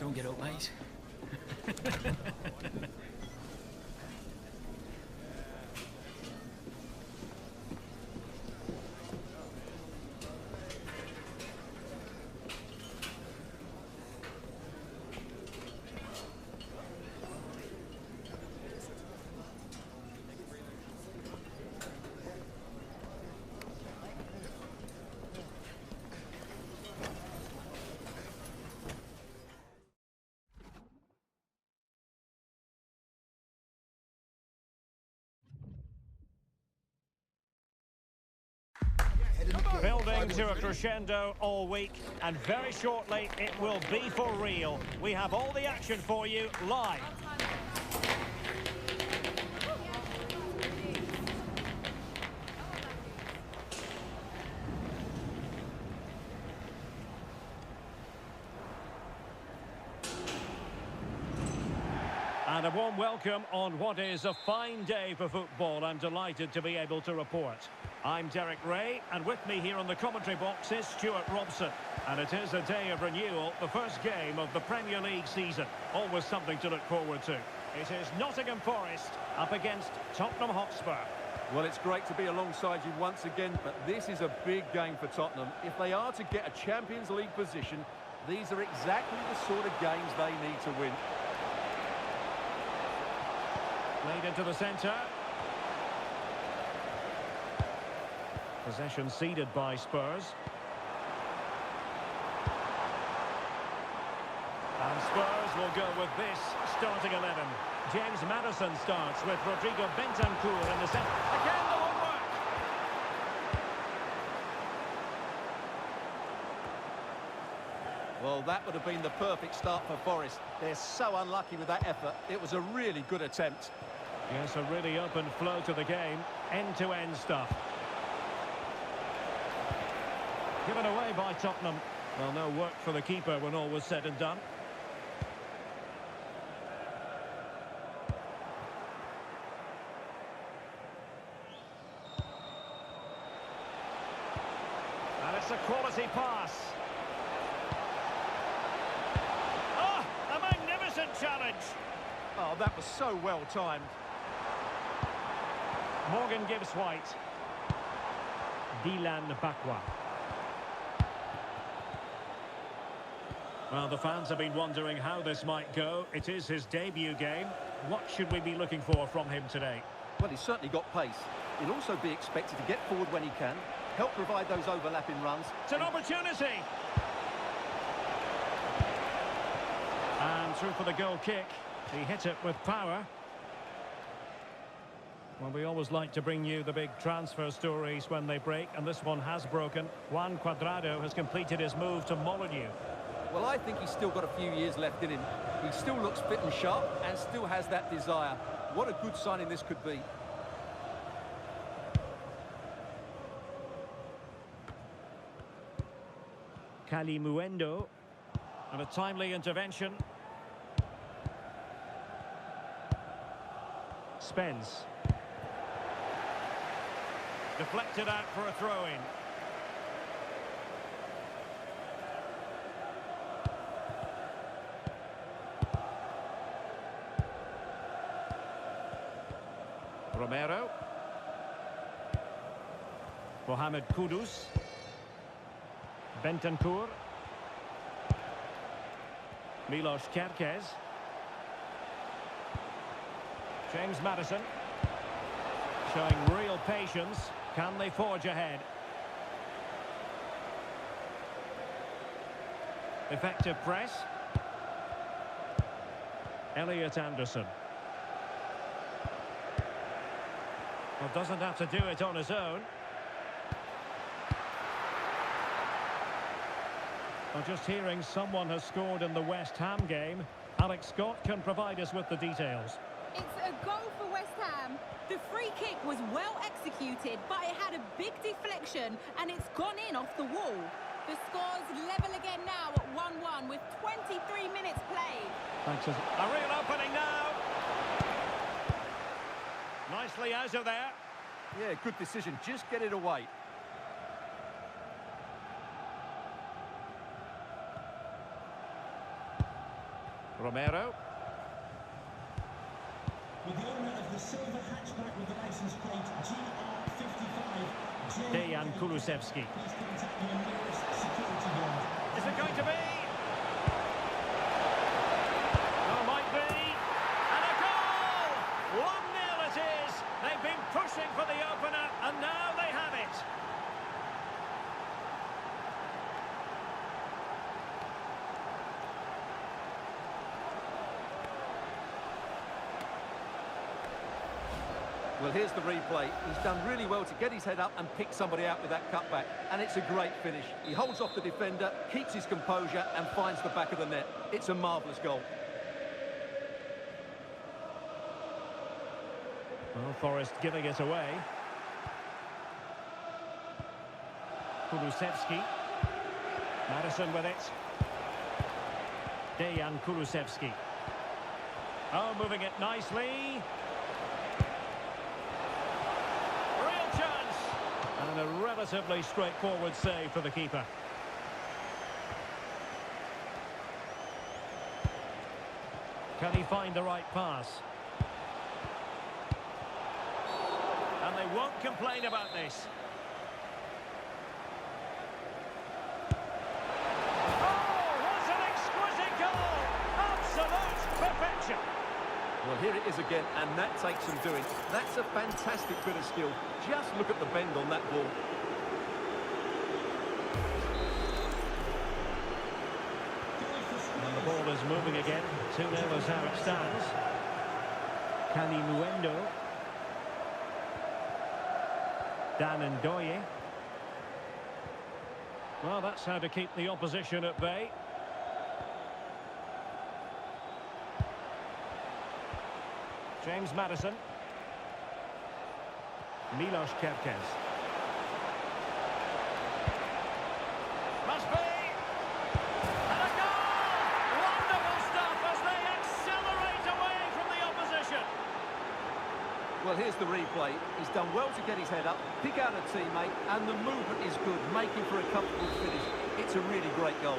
Don't get up, mate. Building to a crescendo all week, and very shortly it will be for real. We have all the action for you live. And a warm welcome on what is a fine day for football. I'm delighted to be able to report. I'm Derek Ray, and with me here on the commentary box is Stuart Robson. And it is a day of renewal, the first game of the Premier League season. Always something to look forward to. It is Nottingham Forest up against Tottenham Hotspur. Well, it's great to be alongside you once again, but this is a big game for Tottenham. If they are to get a Champions League position, these are exactly the sort of games they need to win. Played into the centre. Possession ceded by Spurs. And Spurs will go with this starting 11. James Maddison starts with Rodrigo Bentancur in the centre. Again, the homework! Well, that would have been the perfect start for Forest. They're so unlucky with that effort. It was a really good attempt. Yes, a really open flow to the game. End-to-end stuff. Given away by Tottenham. Well, no work for the keeper when all was said and done. And it's a quality pass. Oh, a magnificent challenge. Oh, that was so well timed. Morgan gives White. Dylan Bakwa. Well, the fans have been wondering how this might go. It is his debut game. What should we be looking for from him today? Well, he's certainly got pace. He'll also be expected to get forward when he can, help provide those overlapping runs. It's an opportunity! And through for the goal kick. He hit it with power. Well, we always like to bring you the big transfer stories when they break, and this one has broken. Juan Cuadrado has completed his move to Molineux. Well, I think he's still got a few years left in him. He still looks fit and sharp and still has that desire. What a good signing this could be. Kalimuendo. And a timely intervention. Spence. Deflected out for a throw-in. Romero. Mohamed Kudus. Bentancur. Milos Kerkez. James Maddison. Showing real patience. Can they forge ahead? Effective press. Elliot Anderson. Well, doesn't have to do it on his own. Well, just hearing someone has scored in the West Ham game. Alex Scott can provide us with the details. It's a goal for West Ham. The free kick was well executed, but it had a big deflection and it's gone in off the wall. The score's level again now at 1-1 with 23 minutes played. Thanks. A real opening now. Nicely out of there. Yeah, good decision. Just get it away. Romero. With the owner of the silver hatchback with the license plate GR55, Dejan Kulusevski. please contact your nearest security guard. Is it going to be? Oh, might be. And a goal! 1-0 it is. They've been pushing for the opener, and now they have it. Well, here's the replay. He's done really well to get his head up and pick somebody out with that cutback. And it's a great finish. He holds off the defender, keeps his composure and finds the back of the net. It's a marvellous goal. Well, Forest giving it away. Kulusevski. Madison with it. Dejan Kulusevski. Oh, moving it nicely. Real chance. And a relatively straightforward save for the keeper. Can he find the right pass? And they won't complain about this. Oh, what an exquisite goal! Absolute perfection. Well, here it is again, and that takes some doing. That's a fantastic bit of skill. Just look at the bend on that ball. And the ball is moving again. 2-0 is how it stands. Kalimuendo. Dan Ndoye. Well, that's how to keep the opposition at bay. James Madison. Milos Kerkez. Must be! And a goal! Wonderful stuff as they accelerate away from the opposition. Well, here's the replay. He's done well to get his head up, pick out a teammate, and the movement is good, making for a comfortable finish. It's a really great goal.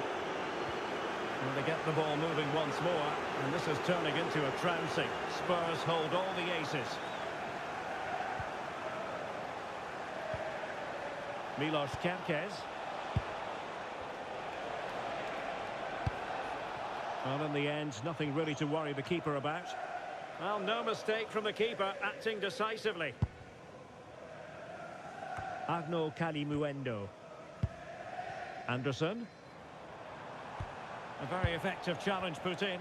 And they get the ball moving once more, and this is turning into a trouncing. Spurs hold all the aces. Milos Kerkez. Well, in the end, nothing really to worry the keeper about. Well, no mistake from the keeper, acting decisively. Arnaud Kalimuendo. Anderson. A very effective challenge put in.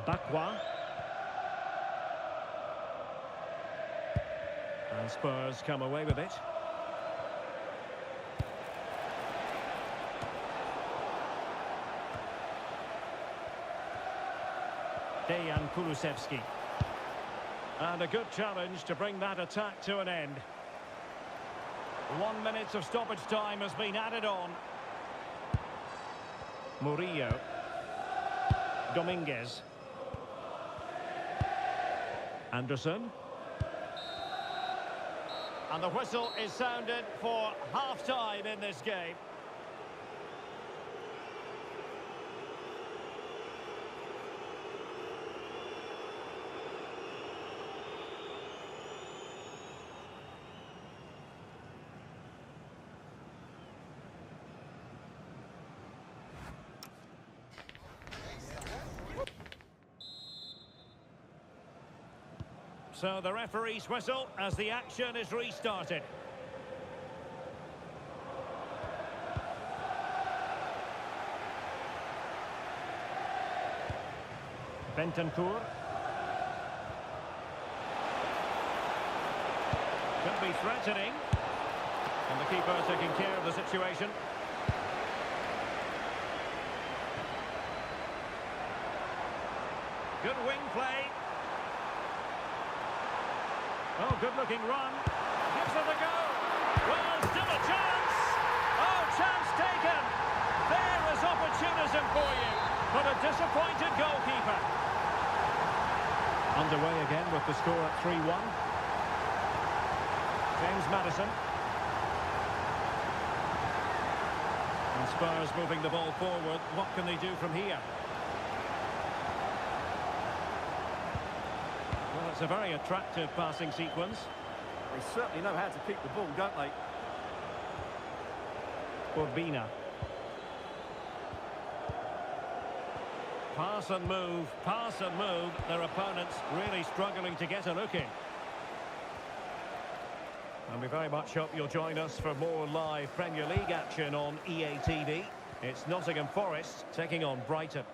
Bakwa. And Spurs come away with it. Dejan Kulusevski. And a good challenge to bring that attack to an end. 1 minute of stoppage time has been added on. Murillo. Dominguez. Anderson. And the whistle is sounded for half-time in this game. So the referee's whistle as the action is restarted. Bentancur. Could be threatening. And the keeper taking care of the situation. Good wing play. Oh, good-looking run. Gives it a go. Well, still a chance. Oh, chance taken. There is opportunism for you. But a disappointed goalkeeper. Underway again with the score at 3-1. James Maddison. And Spurs moving the ball forward. What can they do from here? Well, it's a very attractive passing sequence. They certainly know how to keep the ball, don't they? Urbina. Pass and move, pass and move. Their opponents really struggling to get a look in. And we very much hope you'll join us for more live Premier League action on EA TV. It's Nottingham Forest taking on Brighton.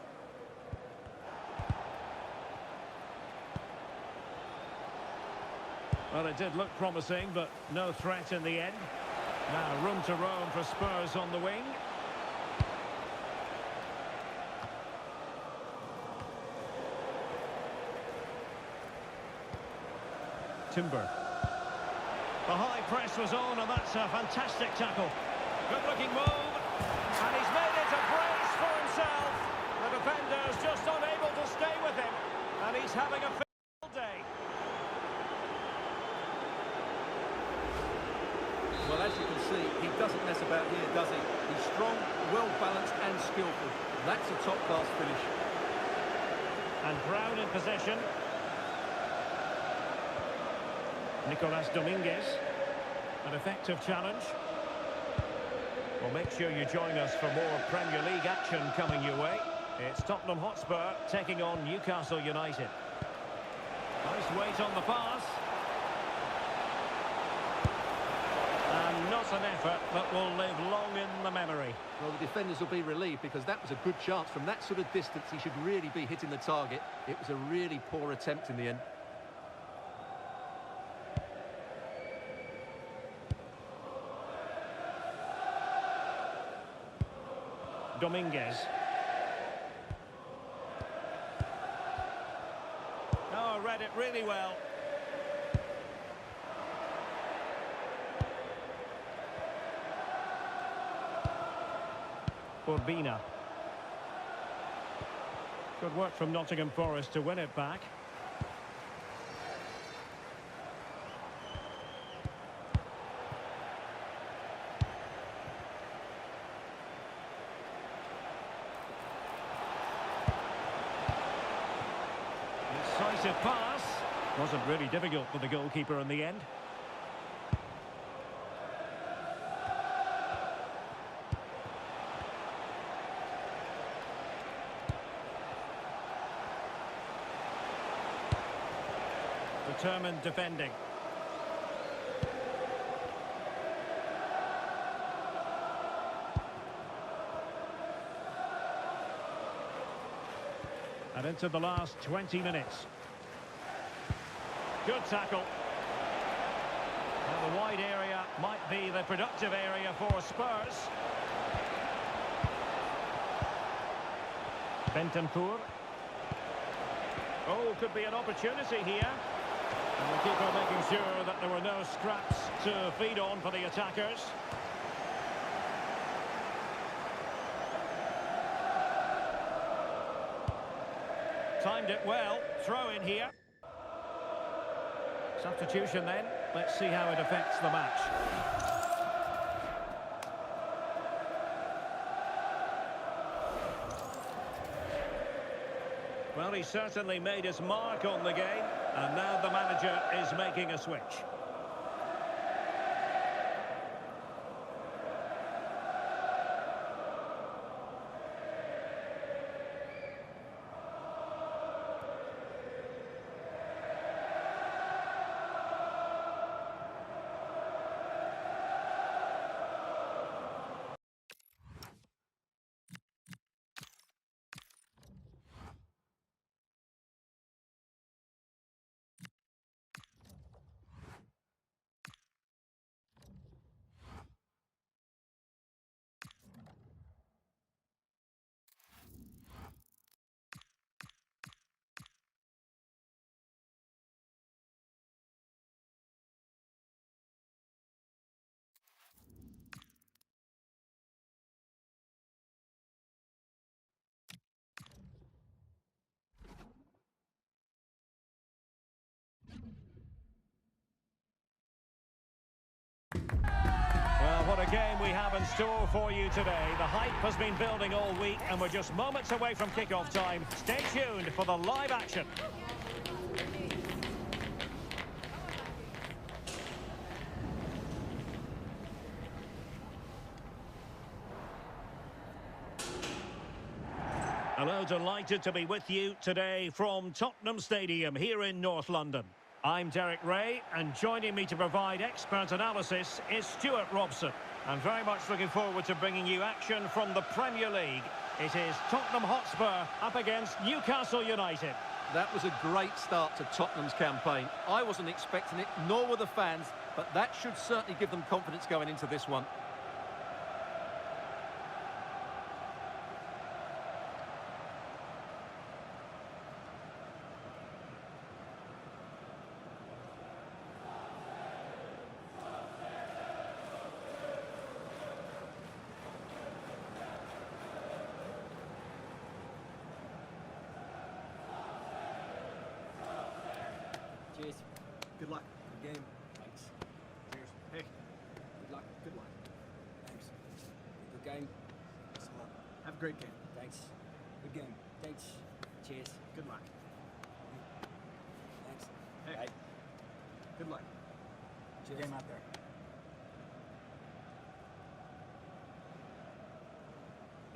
Well, it did look promising, but no threat in the end. Now, room to roam for Spurs on the wing. Timber. The high press was on, and that's a fantastic tackle. Good-looking move, and he's made it a brace for himself. The defender's just unable to stay with him, and he's having a field day. Well, as you can see, he doesn't mess about here, does he? He's strong, well-balanced and skillful. That's a top-class finish. And Brown in possession. Nicolas Dominguez. An effective challenge. Well, make sure you join us for more Premier League action coming your way. It's Tottenham Hotspur taking on Newcastle United. Nice weight on the pass. And not an effort that will live long in the memory. Well, the defenders will be relieved because that was a good chance. From that sort of distance, he should really be hitting the target. It was a really poor attempt in the end. Dominguez. Oh, read it really well. Urbina. Good work from Nottingham Forest to win it back. Decisive pass. Wasn't really difficult for the goalkeeper in the end. Determined defending. And into the last 20 minutes. Good tackle. Well, the wide area might be the productive area for Spurs. Bentancur. Oh, could be an opportunity here. And the keeper making sure that there were no scraps to feed on for the attackers. Timed it well. Throw in here. Substitution then. Let's see how it affects the match. Well, he certainly made his mark on the game, and now the manager is making a switch. we have in store for you today. The hype has been building all week, and we're just moments away from kickoff time. Stay tuned for the live action. Hello, delighted to be with you today from Tottenham Stadium here in North London. I'm Derek Ray, and joining me to provide expert analysis is Stuart Robson. I'm very much looking forward to bringing you action from the Premier League. It is Tottenham Hotspur up against Newcastle United. That was a great start to Tottenham's campaign. I wasn't expecting it, nor were the fans, but that should certainly give them confidence going into this one. Cheers. Good luck. Good game. Thanks. Cheers. Hey. Good luck. Good luck. Thanks. Good game. Thanks a lot. Have a great game. Thanks. Good game. Thanks. Cheers. Good luck. Thanks. Hey. Bye. Good luck. Cheers. Game out there.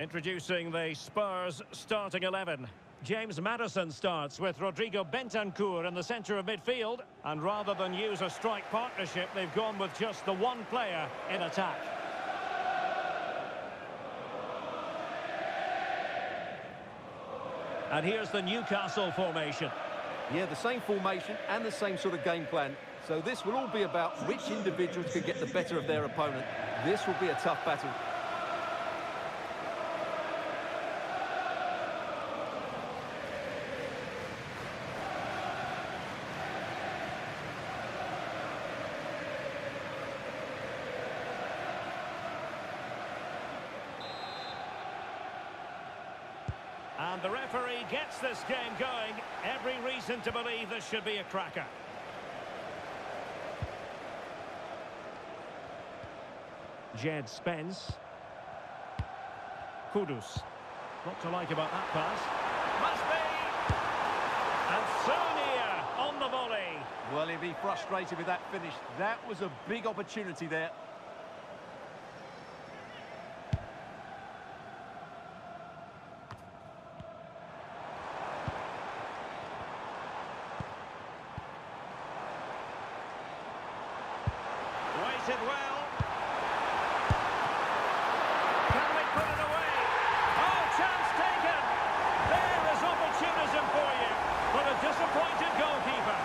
Introducing the Spurs starting 11. James Maddison starts with Rodrigo Bentancur in the centre of midfield. And rather than use a strike partnership, they've gone with just the one player in attack. And here's the Newcastle formation. Yeah, the same formation and the same sort of game plan. So this will all be about which individuals can get the better of their opponent. This will be a tough battle. And the referee gets this game going. Every reason to believe this should be a cracker. Jed Spence. Kudus. What to like about that pass? Must be! And Sonia on the volley. Well, he'll be frustrated with that finish. That was a big opportunity there. Waited well. Can they put it away? Oh, chance taken. There is opportunism for you. But a disappointed goalkeeper.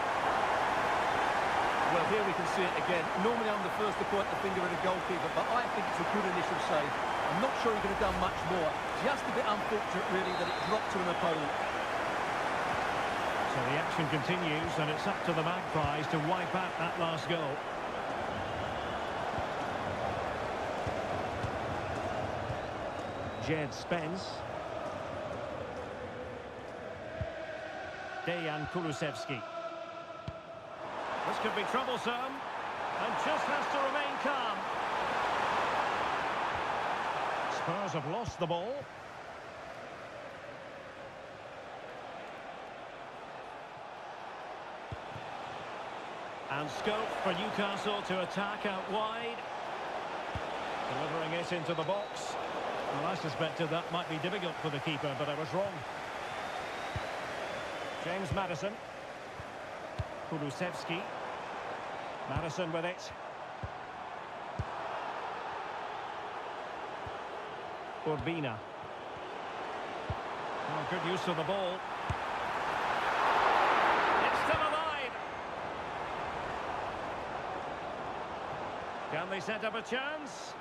Well, here we can see it again. Normally I'm the first to point the finger at a goalkeeper, but I think it's a good initial save. I'm not sure he could have done much more. Just a bit unfortunate, really, that it dropped to an opponent. So the action continues, and it's up to the Magpies to wipe out that last goal. Jed Spence. Dejan Kulusevski. This could be troublesome, and just has to remain calm. Spurs have lost the ball. And scope for Newcastle to attack out wide. Delivering it into the box. Well, I suspected that might be difficult for the keeper, but I was wrong. James Maddison. Kulusevski. Maddison with it. Urbina. Oh, good use of the ball. It's still alive. Can they set up a chance?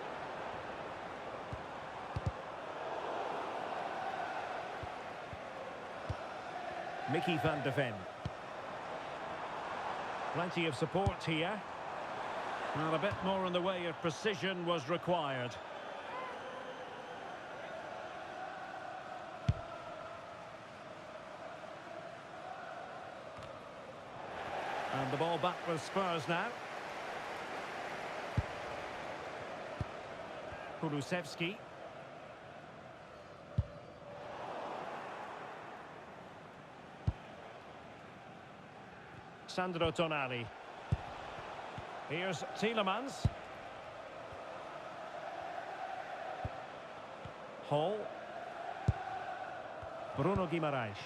Mickey van de Ven. Plenty of support here. And a bit more in the way of precision was required. And the ball back with Spurs now. Kulusevski. Sandro Tonali. Here's Tielemans. Hall. Bruno Guimaraes.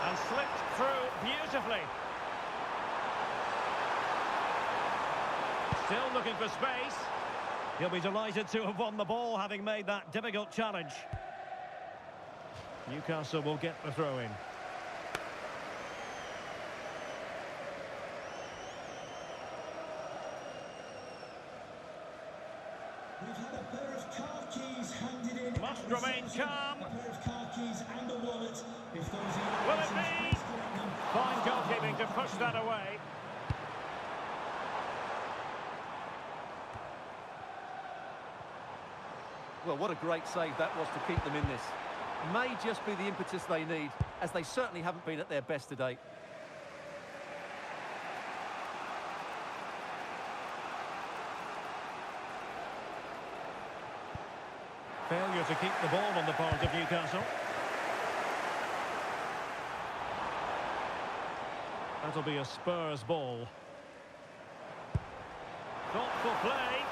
And slipped through beautifully. Still looking for space. He'll be delighted to have won the ball, having made that difficult challenge. Newcastle will get the throw-in. We've had a pair of car keys handed in. Must remain calm. A pair of car keys and a wallet. If those Will it be? Fine goalkeeping to push that away. Well, what a great save that was to keep them in this. May just be the impetus they need, as they certainly haven't been at their best today. Failure to keep the ball on the part of Newcastle. That'll be a Spurs ball. Thoughtful play.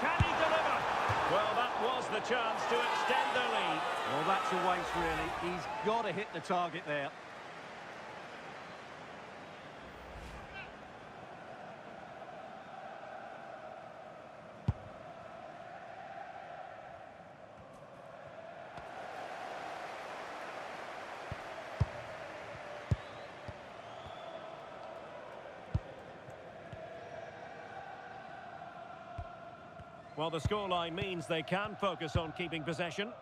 Can he deliver? Well, that was the chance to extend their lead. Well, that's a waste, really. He's got to hit the target there. Well, the scoreline means they can focus on keeping possession.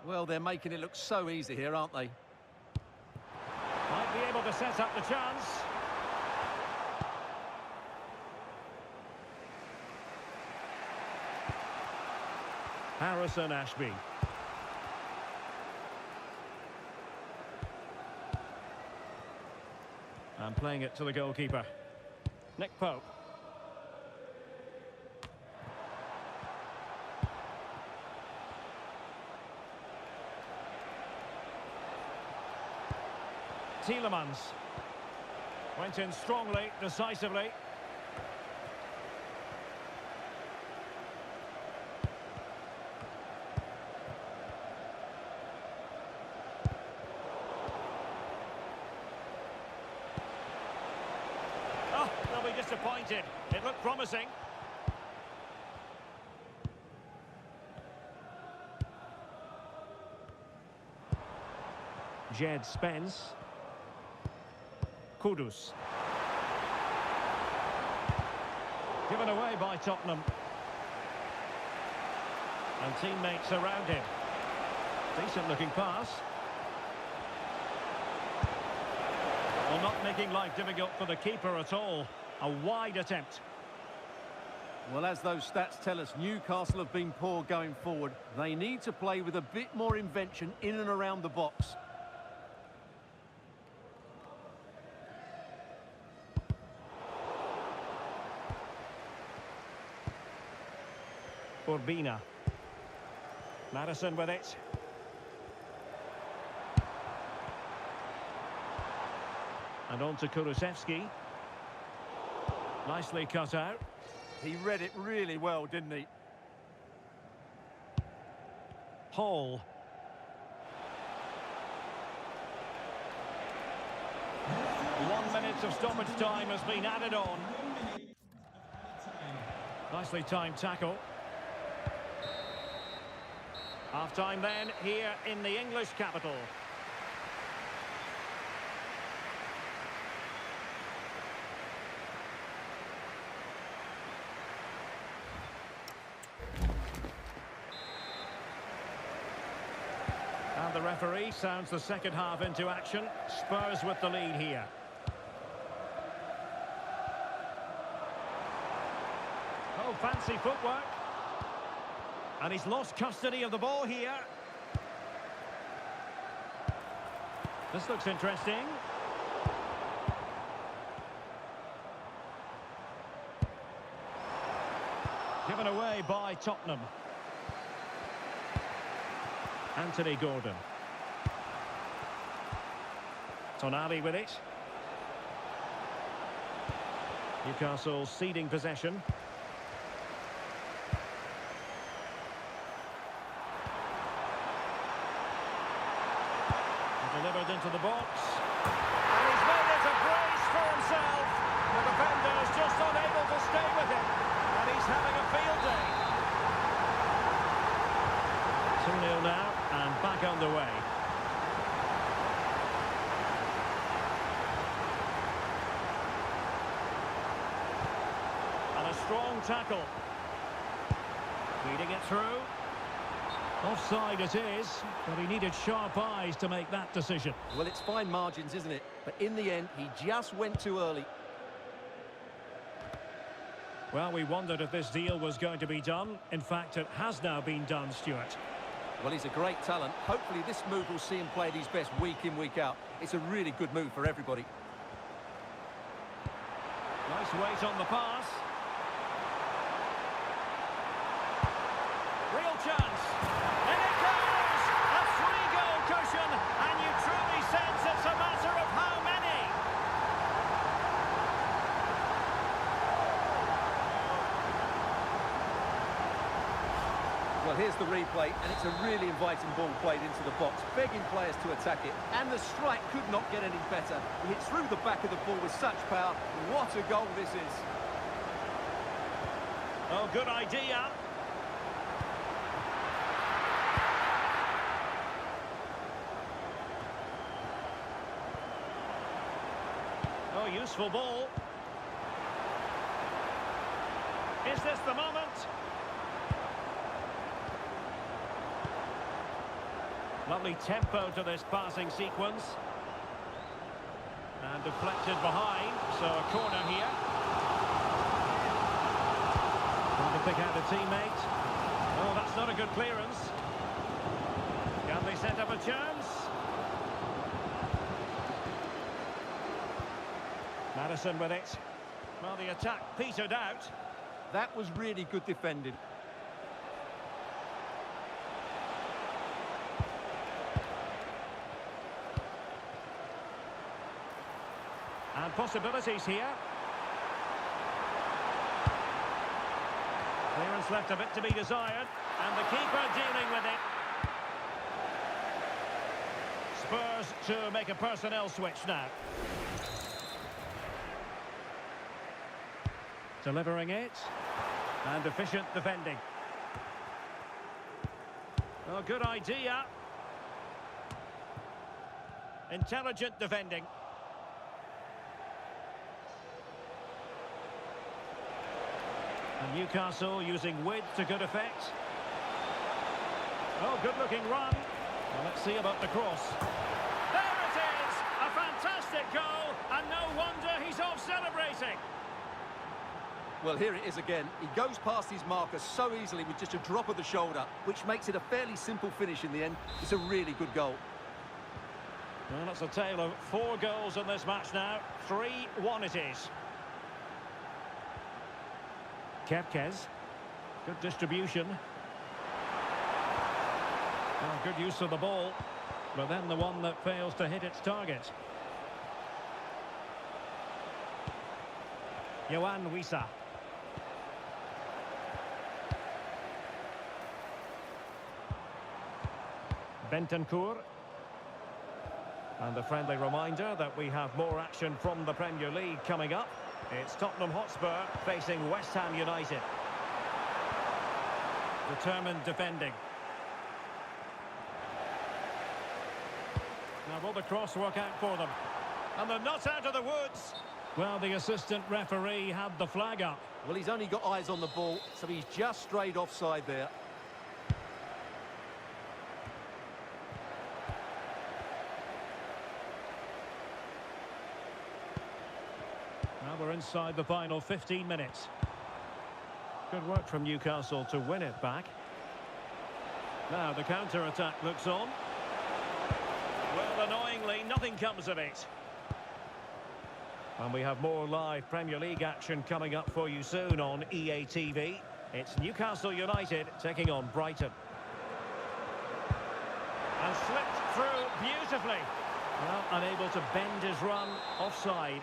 Well, they're making it look so easy here, aren't they? Might be able to set up the chance. Harrison Ashby. And playing it to the goalkeeper. Nick Pope. Tielemans went in strongly, decisively. Oh, they'll be disappointed. It looked promising. Jed Spence. Kudus. Given away by Tottenham. And teammates around him. Decent looking pass. Well, not making life difficult for the keeper at all. A wide attempt. Well, as those stats tell us, Newcastle have been poor going forward. They need to play with a bit more invention in and around the box. Urbina. Madison with it. And on to Kulusevski. Nicely cut out. He read it really well, didn't he? Hall. 1 minute of stoppage time has been added on. Nicely timed tackle. Half-time then, here in the English capital. And the referee sounds the second half into action. Spurs with the lead here. Oh, fancy footwork. And he's lost custody of the ball here. This looks interesting. Given away by Tottenham. Anthony Gordon. Tonali with it. Newcastle ceding possession. Delivered into the box. And he's made it a brace for himself. The defender is just unable to stay with him. And he's having a field day. 2-0 now and back underway. And a strong tackle. Feeding it through. Offside it is, but he needed sharp eyes to make that decision. Well, it's fine margins, isn't it? But in the end, he just went too early. Well, we wondered if this deal was going to be done. In fact, it has now been done, Stuart. Well, he's a great talent. Hopefully this move will see him play at his best week in, week out. It's a really good move for everybody. Nice weight on the pass. Real chance. And it goes! A 3-goal cushion, and you truly sense it's a matter of how many. Well, here's the replay, and it's a really inviting ball played into the box, begging players to attack it, and the strike could not get any better. He hits through the back of the ball with such power. What a goal this is. Oh, good idea. Oh, useful ball. Is this the moment? Lovely tempo to this passing sequence. And deflected behind, so a corner here. Trying to pick out a teammate. Oh, that's not a good clearance. Can they set up a chance? Madison with it. Well, the attack petered out. That was really good defending. And possibilities here. Clearance left a bit to be desired. And the keeper dealing with it. Spurs to make a personnel switch now. Delivering it. And efficient defending. Oh, good idea. Intelligent defending. And Newcastle using width to good effect. Oh, good-looking run. Well, let's see about the cross. There it is! A fantastic goal, and no wonder he's off celebrating. Well, here it is again. He goes past his marker so easily with just a drop of the shoulder, which makes it a fairly simple finish in the end. It's a really good goal. Well, it's a tale of 4 goals in this match now. 3-1 it is. Kepkes. Good distribution. Oh, good use of the ball. But then the one that fails to hit its target. Yohan Wissa. Bentancur. And a friendly reminder that we have more action from the Premier League coming up. It's Tottenham Hotspur facing West Ham United. Determined defending. Now will the cross work out for them? And they're not out of the woods. Well, the assistant referee had the flag up. Well, he's only got eyes on the ball, so he's just strayed offside there. Now we're inside the final 15 minutes. Good work from Newcastle to win it back. Now the counter-attack looks on. Well, annoyingly, nothing comes of it. And we have more live Premier League action coming up for you soon on EA TV. It's Newcastle United taking on Brighton. And slipped through beautifully. Well, unable to bend his run, offside.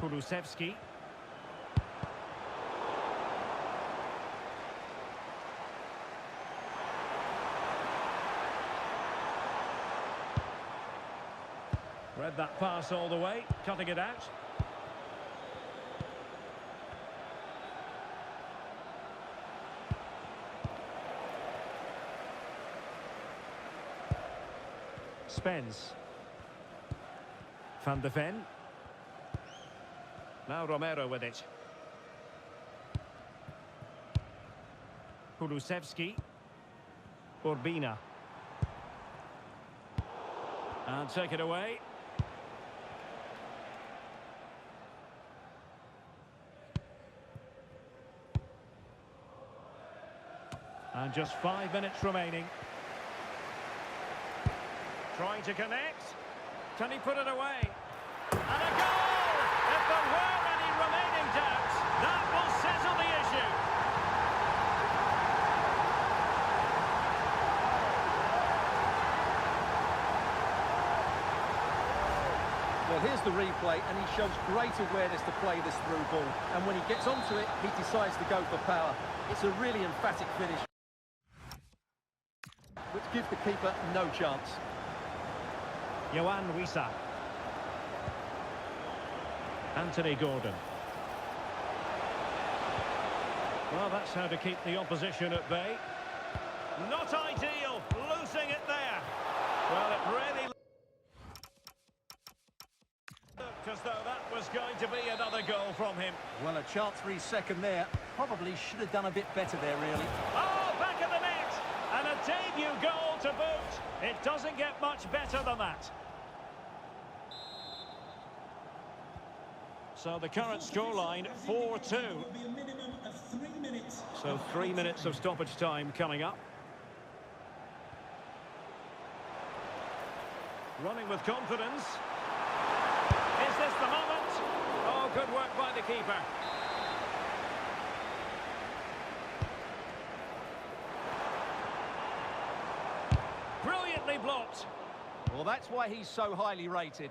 Kulusevski. Read that pass all the way, cutting it out. Spence. Van de Ven. Now Romero with it. Kulusevski. Urbina. And take it away. And just 5 minutes remaining. Trying to connect. Can he put it away? And a goal! If there were any remaining doubts, that will settle the issue. Well, here's the replay, and he shows great awareness to play this through ball. And when he gets onto it, he decides to go for power. It's a really emphatic finish, which gives the keeper no chance. Yohan Wissa. Anthony Gordon. Well, that's how to keep the opposition at bay. Not ideal, losing it there. Well, it really looked as though that was going to be another goal from him. Well, a chance for his second there. Probably should have done a bit better there, really. Oh, back of the net! And a debut goal to boot. It doesn't get much better than that. So the current scoreline, 4-2. So 3 minutes of stoppage time coming up. Running with confidence. Is this the moment? Oh, good work by the keeper. Brilliantly blocked. Well, that's why he's so highly rated.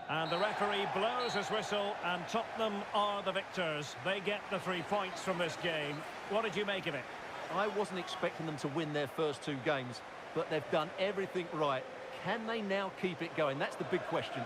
And the referee blows his whistle, and Tottenham are the victors. They get the 3 points from this game. What did you make of it? I wasn't expecting them to win their first 2 games, but they've done everything right. Can they now keep it going? That's the big question.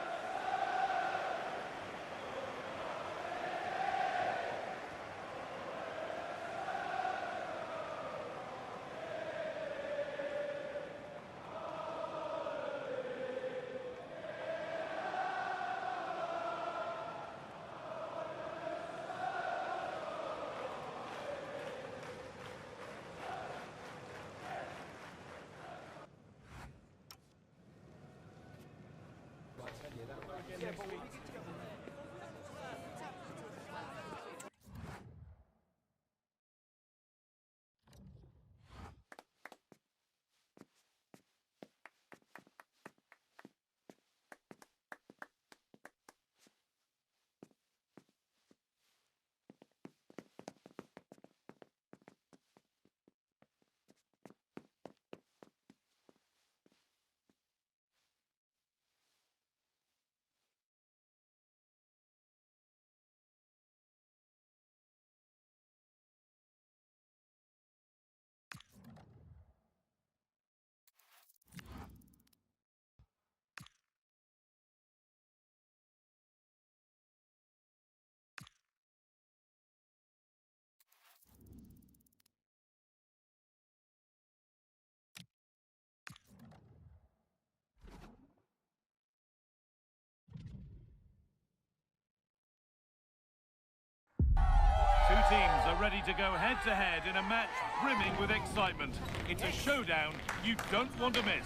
Two teams are ready to go head-to-head in a match brimming with excitement. It's a showdown you don't want to miss.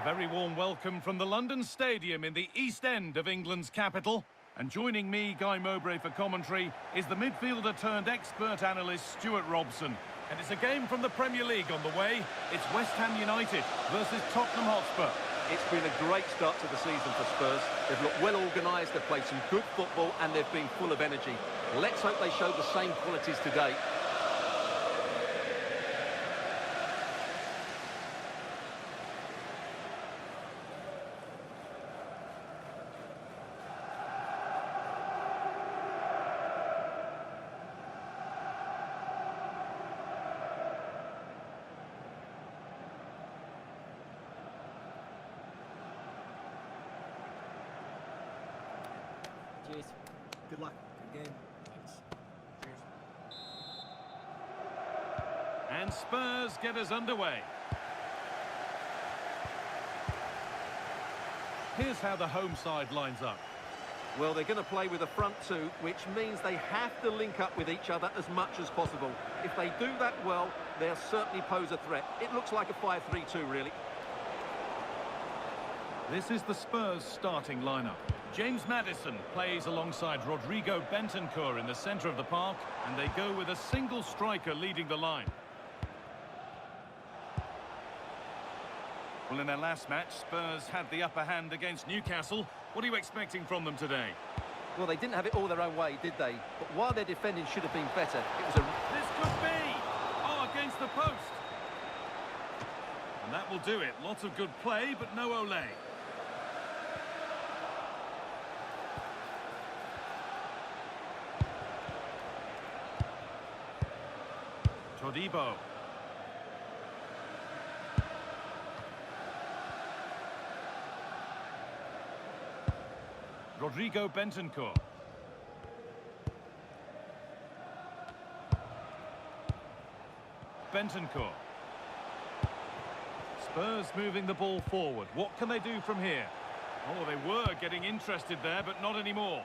very warm welcome from the London Stadium in the East End of England's capital. And joining me, Guy Mowbray, for commentary is the midfielder turned expert analyst Stuart Robson. And it's a game from the Premier League on the way. It's West Ham United versus Tottenham Hotspur. It's been a great start to the season for Spurs. They've looked well organised, they've played some good football and they've been full of energy. Let's hope they show the same qualities today. Cheers. Good luck. Good game. Cheers. And Spurs get us underway. Here's how the home side lines up. Well, they're going to play with a front two, which means they have to link up with each other as much as possible. If they do that well, they'll certainly pose a threat. It looks like a 5-3-2, really. This is the Spurs starting lineup. James Maddison plays alongside Rodrigo Bentancur in the centre of the park, and they go with a single striker leading the line. Well, in their last match, Spurs had the upper hand against Newcastle. What are you expecting from them today? Well, they didn't have it all their own way, did they? But while their defending should have been better, it was a... This could be! Oh, against the post! And that will do it. Lots of good play, but no Olé. Todibo. Rodrigo Bentancur. Bentancur. Spurs moving the ball forward. What can they do from here? Oh, they were getting interested there, but not anymore.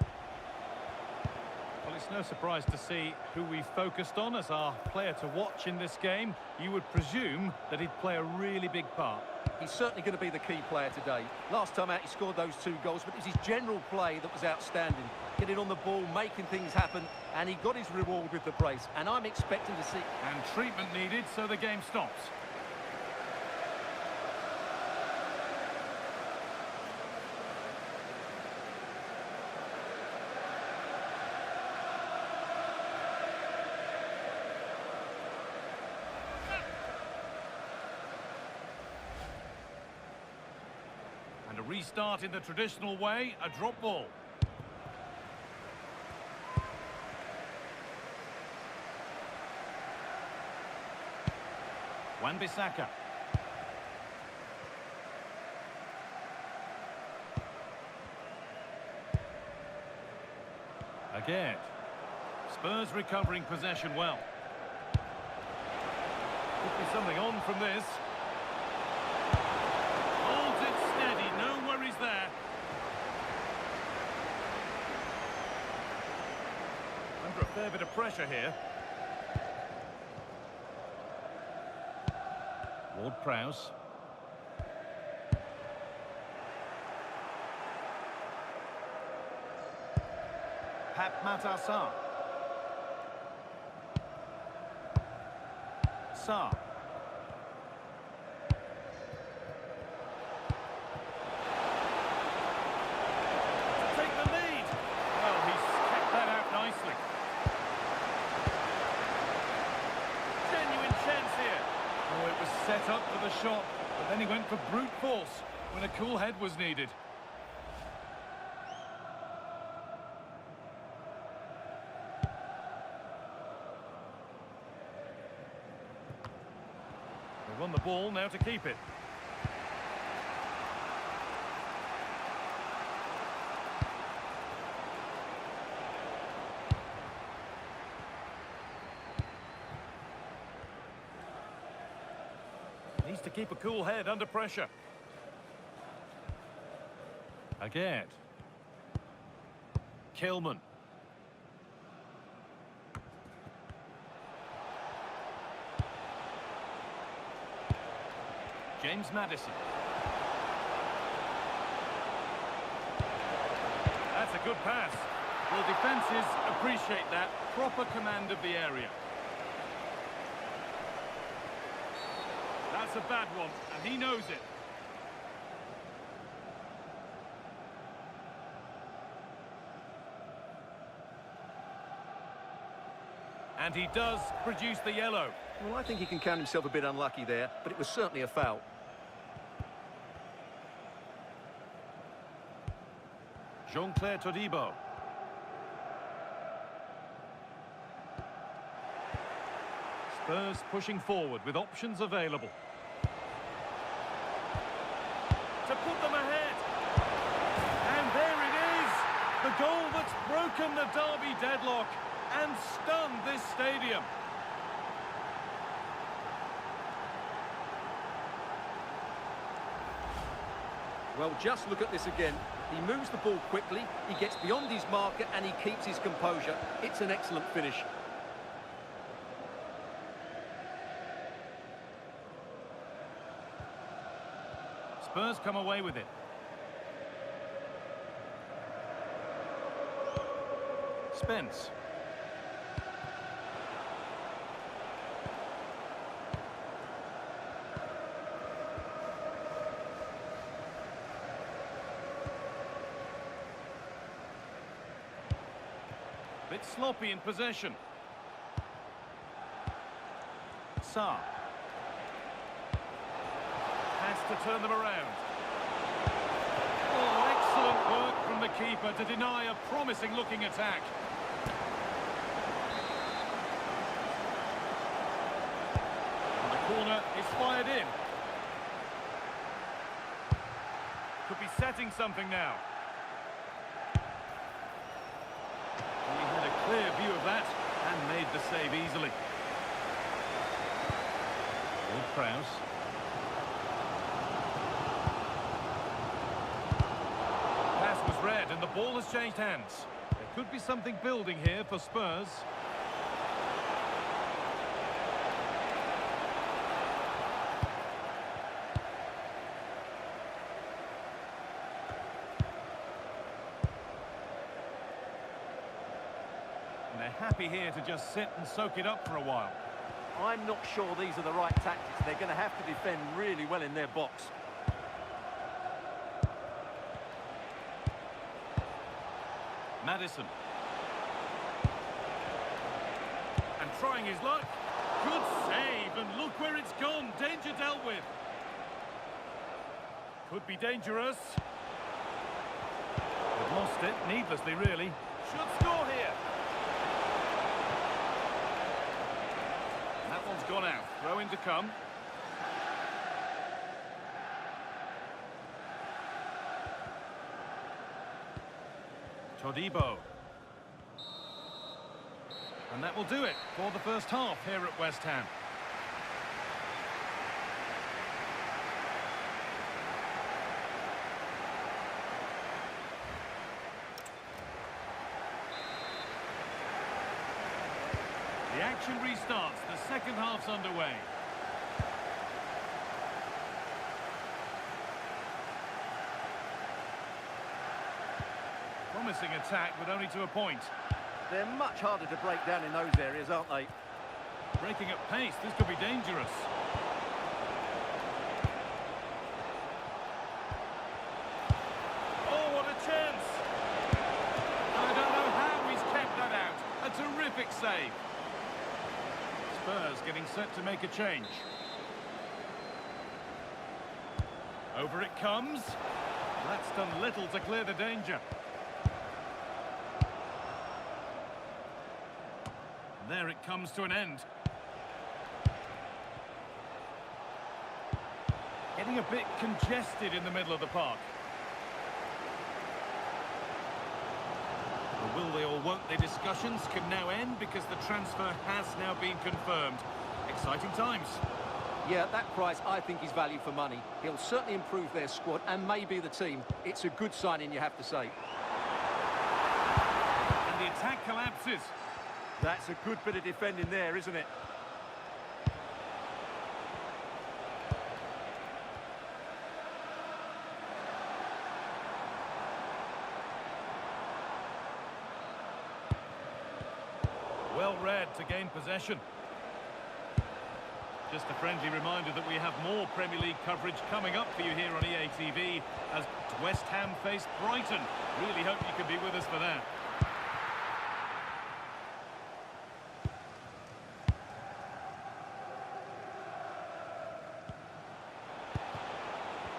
Well, it's no surprise to see who we focused on as our player to watch in this game. You would presume that he'd play a really big part. He's certainly going to be the key player today. Last time out, he scored those 2 goals, but it was his general play that was outstanding. Getting on the ball, making things happen, and he got his reward with the brace. And I'm expecting to see... And treatment needed, so the game stops. And a restart in the traditional way, a drop ball. Wan-Bissaka. Again. Spurs recovering possession well. Could be something on from this. Holds it steady, no worries there. Under a fair bit of pressure here. Ward-Prowse. Pap Matar-Sarr. Sarr. To take the lead. Well, he's kept that out nicely. Genuine chance here. Oh, it was set up for the shot, but then he went for brute force when a cool head was needed. They won the ball, now to keep it. Needs to keep a cool head under pressure. Again. Kilman. James Maddison. good pass. Well, defences appreciate that. Proper command of the area. That's a bad one, and he knows it. And he does produce the yellow. Well, I think he can count himself a bit unlucky there, but it was certainly a foul. Jean-Claire Todibo. Spurs pushing forward with options available. To put them ahead. And there it is. The goal that's broken the derby deadlock and stunned this stadium. Well, just look at this again. He moves the ball quickly, he gets beyond his marker and he keeps his composure. It's an excellent finish. Spurs come away with it. Spence. Bit sloppy in possession. Sarr. Has to turn them around. Oh, excellent work from the keeper to deny a promising-looking attack. And the corner is fired in. Could be setting something now. He had a clear view of that and made the save easily. Prowse. Pass was read and the ball has changed hands. There could be something building here for Spurs. And they're happy here to just sit and soak it up for a while. I'm not sure these are the right tactics. They're going to have to defend really well in their box. Maddison. And trying his luck. Good save, and look where it's gone. Danger dealt with. Could be dangerous. They've lost it, needlessly really. Should score here. That one's gone out. Throw in to come. Todibo. And that will do it for the first half here at West Ham. The action restarts. The second half's underway. Promising attack, but only to a point. They're much harder to break down in those areas, aren't they? Breaking at pace, this could be dangerous. Oh, what a chance! I don't know how he's kept that out. A terrific save. Spurs getting set to make a change. Over it comes. That's done little to clear the danger. There it comes to an end. Getting a bit congested in the middle of the park. The will they or won't they discussions can now end because the transfer has now been confirmed. Exciting times. Yeah, at that price, I think he's value for money. He'll certainly improve their squad and maybe the team. It's a good signing, you have to say. And the attack collapses. That's a good bit of defending there, isn't it? Well read to gain possession. Just a friendly reminder that we have more Premier League coverage coming up for you here on EA TV as West Ham face Brighton. Really hope you can be with us for that.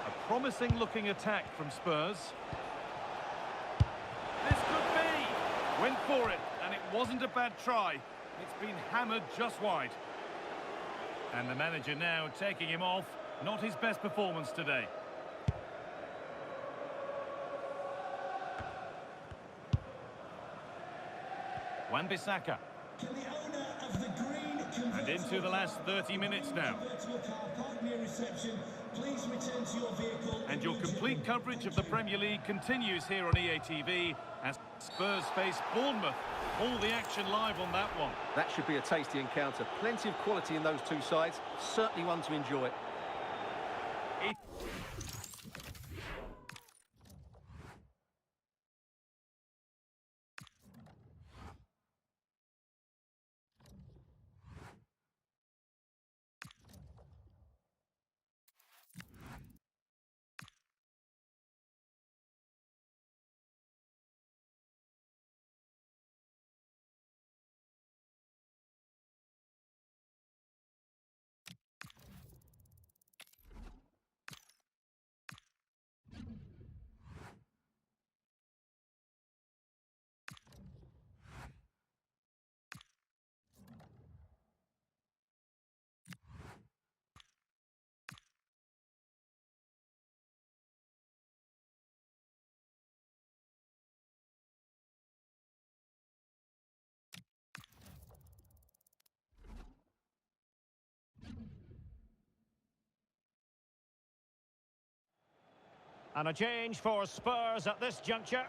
A promising looking attack from Spurs. This could be! Went for it, and it wasn't a bad try. It's been hammered just wide. And the manager now taking him off. Not his best performance today. Wan-Bissaka. And into the last 30 minutes now. And your complete coverage of the Premier League continues here on EA TV as Spurs face Bournemouth. All the action live on that one. That should be a tasty encounter. Plenty of quality in those two sides. Certainly one to enjoy. And a change for Spurs at this juncture.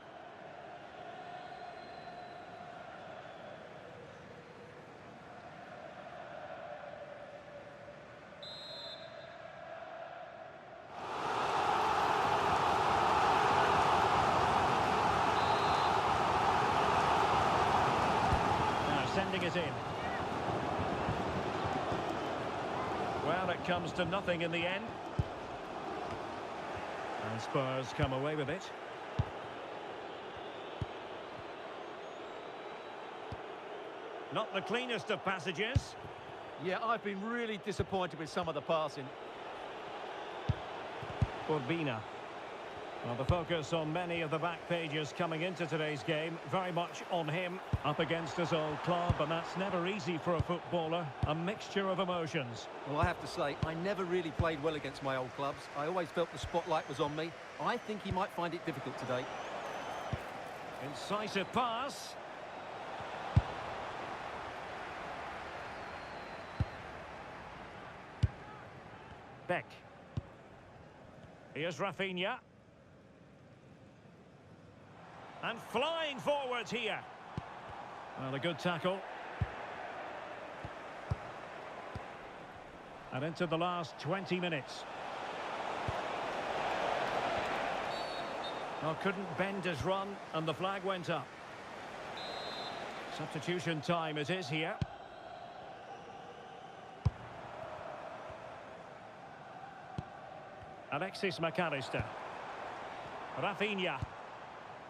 Now sending it in. Well, it comes to nothing in the end. And Spurs come away with it. Not the cleanest of passages. Yeah, I've been really disappointed with some of the passing. Urbina. Well, the focus on many of the back pages coming into today's game, very much on him, up against his old club, and that's never easy for a footballer, a mixture of emotions. Well, I have to say, I never really played well against my old clubs. I always felt the spotlight was on me. I think he might find it difficult today. Incisive pass. Beck. Here's Rafinha. And flying forwards here. Well, a good tackle. And into the last 20 minutes. Well, couldn't bend his run, and the flag went up. Substitution time it is here. Alexis McAllister. Rafinha.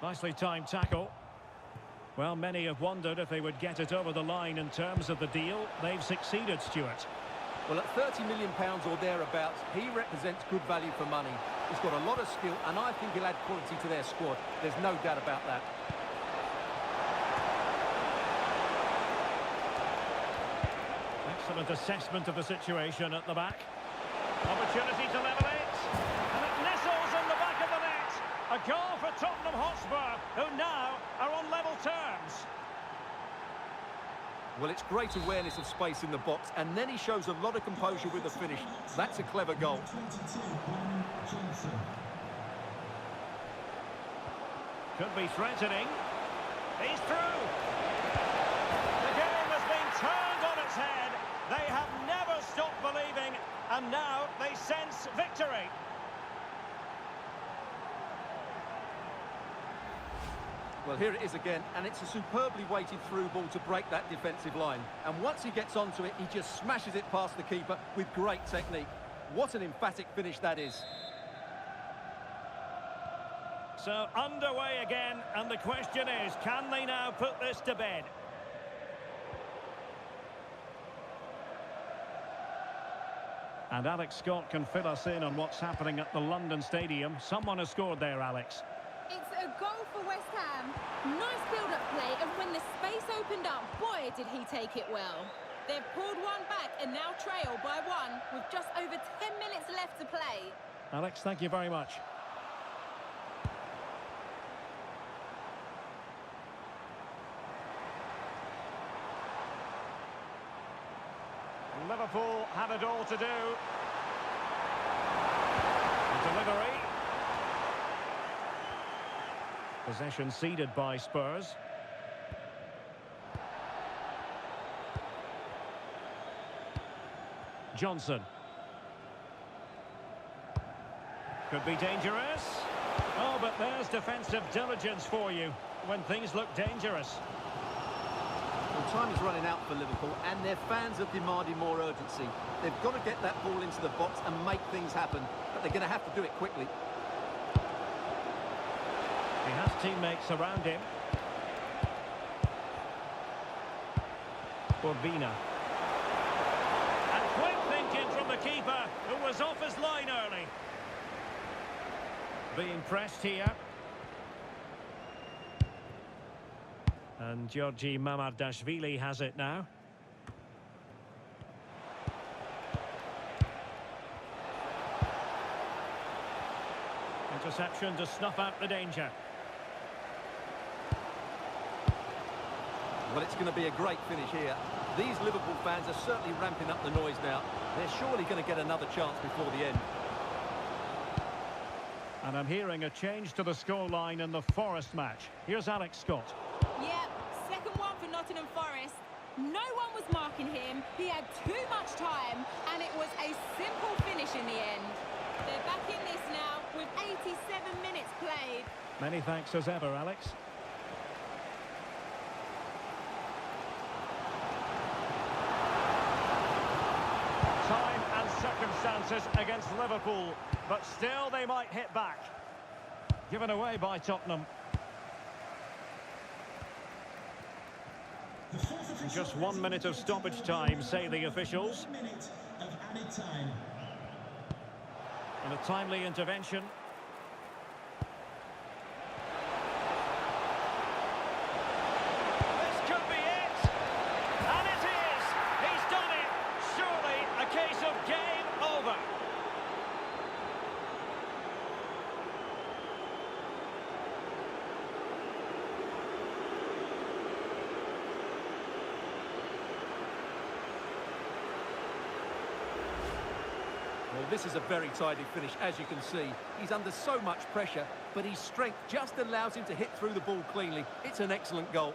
Nicely timed tackle. Well, many have wondered if they would get it over the line in terms of the deal. They've succeeded, Stuart. Well, at £30 million or thereabouts, he represents good value for money. He's got a lot of skill, and I think he'll add quality to their squad. There's no doubt about that. Excellent assessment of the situation at the back. Opportunity to level it. And it nestles in the back of the net. A goal for Tottenham Hotspur, who now are on level terms. Well, it's great awareness of space in the box, and then he shows a lot of composure with the finish. That's a clever goal. Could be threatening. He's through. The game has been turned on its head. They have never stopped believing, and now they sense victory. Well, here it is again, and it's a superbly weighted through ball to break that defensive line. And once he gets onto it, he just smashes it past the keeper with great technique. What an emphatic finish that is. So underway again, and the question is, can they now put this to bed? And Alex Scott can fill us in on what's happening at the London Stadium. Someone has scored there, Alex. It's a goal for West Ham. Nice build-up play, and when the space opened up, boy, did he take it well. They've pulled one back and now trail by one with just over 10 minutes left to play. Alex, thank you very much. Liverpool have it all to do. The delivery. Possession ceded by Spurs. Johnson. Could be dangerous. Oh, but there's defensive diligence for you when things look dangerous. Well, time is running out for Liverpool, and their fans are demanding more urgency. They've got to get that ball into the box and make things happen, but they're going to have to do it quickly. He has teammates around him. Urbina. And quick thinking from the keeper, who was off his line early. Being pressed here. And Georgi Mamardashvili has it now. Interception to snuff out the danger. Well, it's going to be a great finish here. These Liverpool fans are certainly ramping up the noise now. They're surely going to get another chance before the end. And I'm hearing a change to the scoreline in the Forest match. Here's Alex Scott. Yep, second one for Nottingham Forest. No one was marking him. He had too much time, and it was a simple finish in the end. They're back in this now with 87 minutes played. Many thanks as ever, Alex. Time and circumstances against Liverpool, but still they might hit back. Given away by Tottenham. Just 1 minute of stoppage time, say the officials. 1 minute of added time. And a timely intervention. This could be it! And it is! He's done it! Surely a case of game over. Well, this is a very tidy finish, as you can see. He's under so much pressure, but his strength just allows him to hit through the ball cleanly. It's an excellent goal.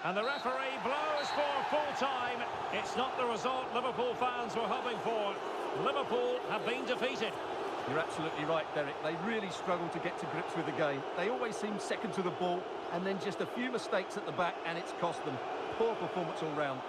And the referee blows for full time. It's not the result Liverpool fans were hoping for. Liverpool have been defeated. You're absolutely right, Derek. They really struggle to get to grips with the game. They always seem second to the ball, and then just a few mistakes at the back, and it's cost them. Poor performance all round.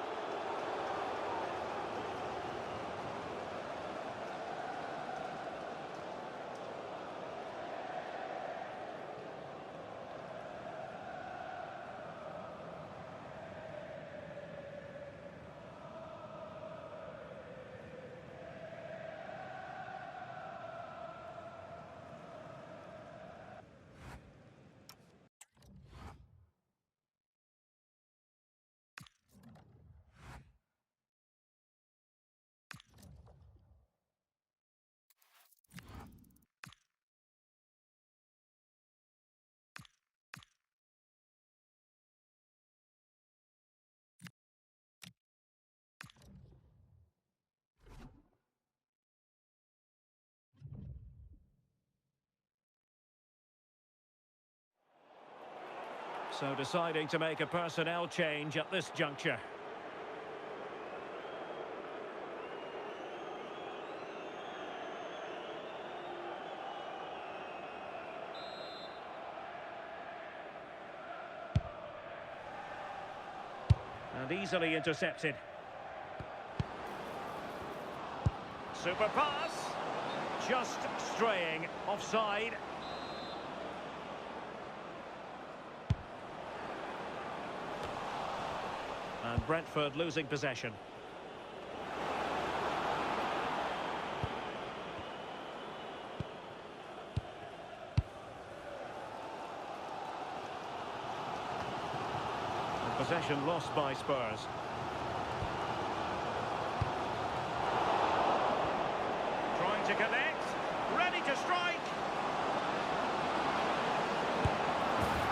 So deciding to make a personnel change at this juncture. And easily intercepted. Super pass. Just straying offside. And Brentford losing possession. Possession lost by Spurs. Trying to connect, ready to strike.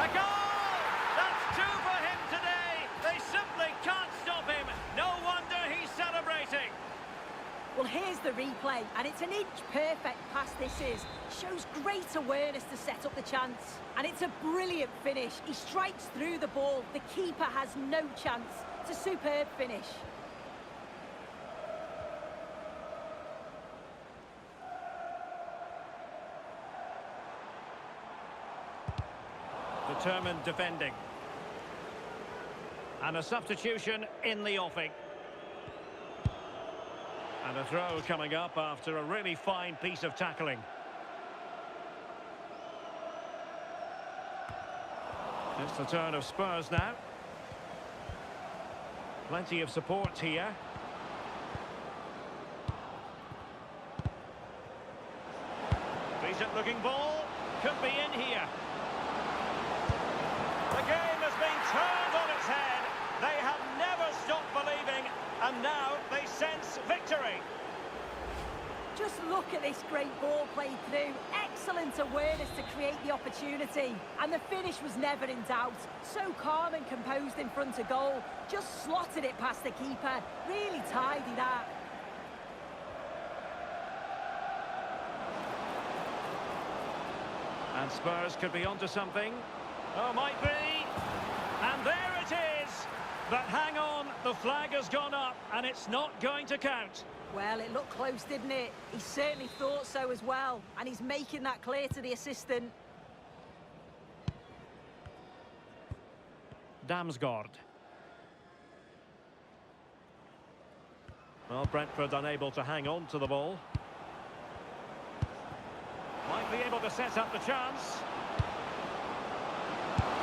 A goal! That's two for him today. They simply can't stop him. No wonder he's celebrating. Well, here's the replay, and it's an inch-perfect pass this is. Shows great awareness to set up the chance. And it's a brilliant finish. He strikes through the ball. The keeper has no chance. It's a superb finish. Determined defending. And a substitution in the offing. And a throw coming up after a really fine piece of tackling. It's the turn of Spurs now. Plenty of support here. Decent looking ball. Could be in here. The game has been turned on its head. They have never stopped believing, and now they sense victory. Just look at this great ball played through. Excellent awareness to create the opportunity. And the finish was never in doubt. So calm and composed in front of goal. Just slotted it past the keeper. Really tidy that. And Spurs could be onto something. Oh, might be. And there it is. But hang on, the flag has gone up and it's not going to count. Well, it looked close, didn't it? He certainly thought so as well. And he's making that clear to the assistant. Damsgaard. Well, Brentford unable to hang on to the ball. Might be able to set up the chance.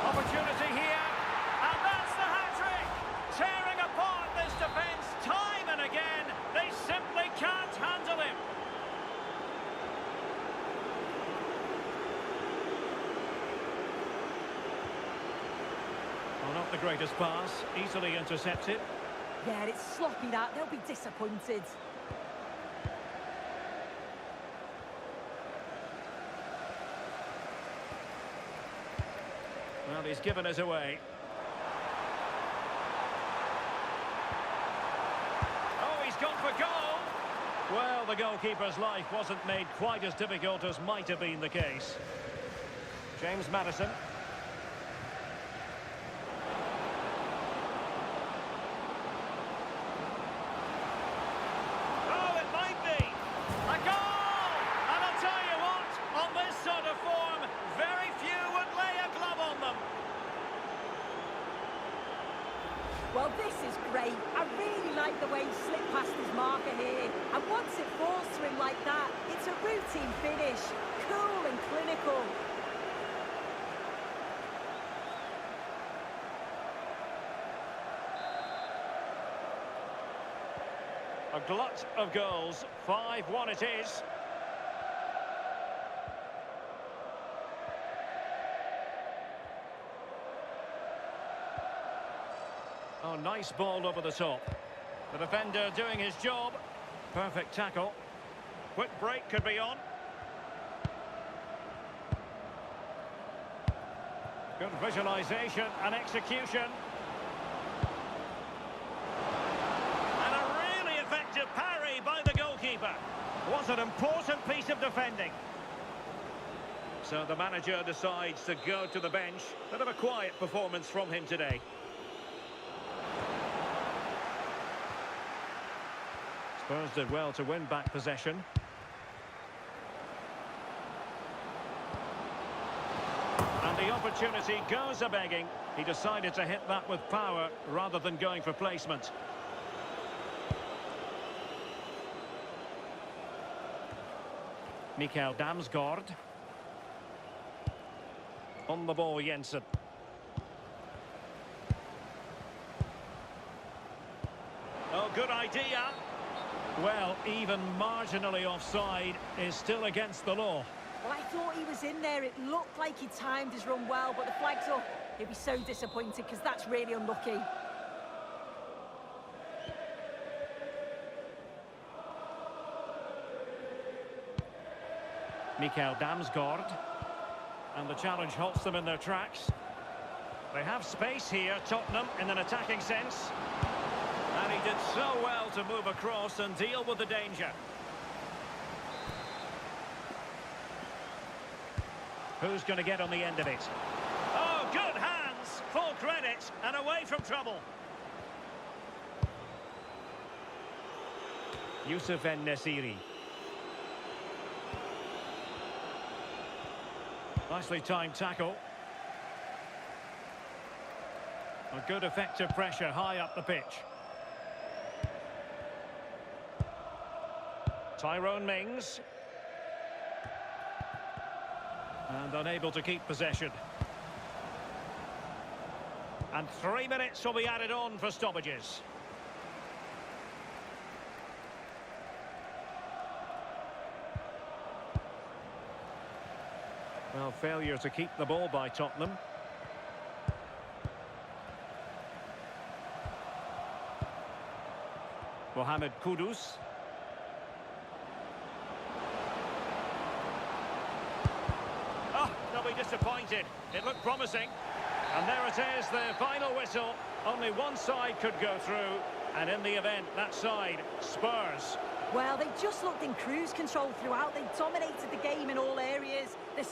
Opportunity here. And that's the hat-trick! Tearing apart this defence time and again. They simply can't handle him. Well, not the greatest pass. Easily intercepted. Yeah, it's sloppy that. They'll be disappointed. Well, he's given us away. Oh, he's gone for goal. Well, the goalkeeper's life wasn't made quite as difficult as might have been the case. James Maddison. Oh, it might be. A goal! And I'll tell you what, on this sort of form, very few would lay a glove on them. Well, this is great. I really like the way he slipped past his marker here. And once it falls to him like that, it's a routine finish. Cool and clinical. A glut of goals. 5-1 it is. Oh, nice ball over the top. The defender doing his job. Perfect tackle. Quick break could be on. Good visualisation and execution. And a really effective parry by the goalkeeper. What an important piece of defending. So the manager decides to go to the bench. Bit of a quiet performance from him today. Spurs did well to win back possession. And the the opportunity goes a-begging. He decided to hit that with power rather than going for placement. Mikael Damsgaard. On the ball, Jensen. Oh, good idea. Well, even marginally offside is still against the law. Well, I thought he was in there. It looked like he timed his run well, but the flag's up. He'll be so disappointed because that's really unlucky. Mikael Damsgaard. And the challenge halts them in their tracks. They have space here, Tottenham, in an attacking sense. And he did so well to move across and deal with the danger. Who's going to get on the end of it? Oh, good hands! Full credit, and away from trouble. Youssef En-Nesyri. Nicely timed tackle. A good effective pressure high up the pitch. Tyrone Mings. And unable to keep possession. And 3 minutes will be added on for stoppages. Well, failure to keep the ball by Tottenham. Mohamed Kudus. Oh, they'll be disappointed. It looked promising. And there it is, the final whistle. Only one side could go through. And in the event, that side, Spurs. Well, they just looked in cruise control throughout. They dominated the game in all areas. They're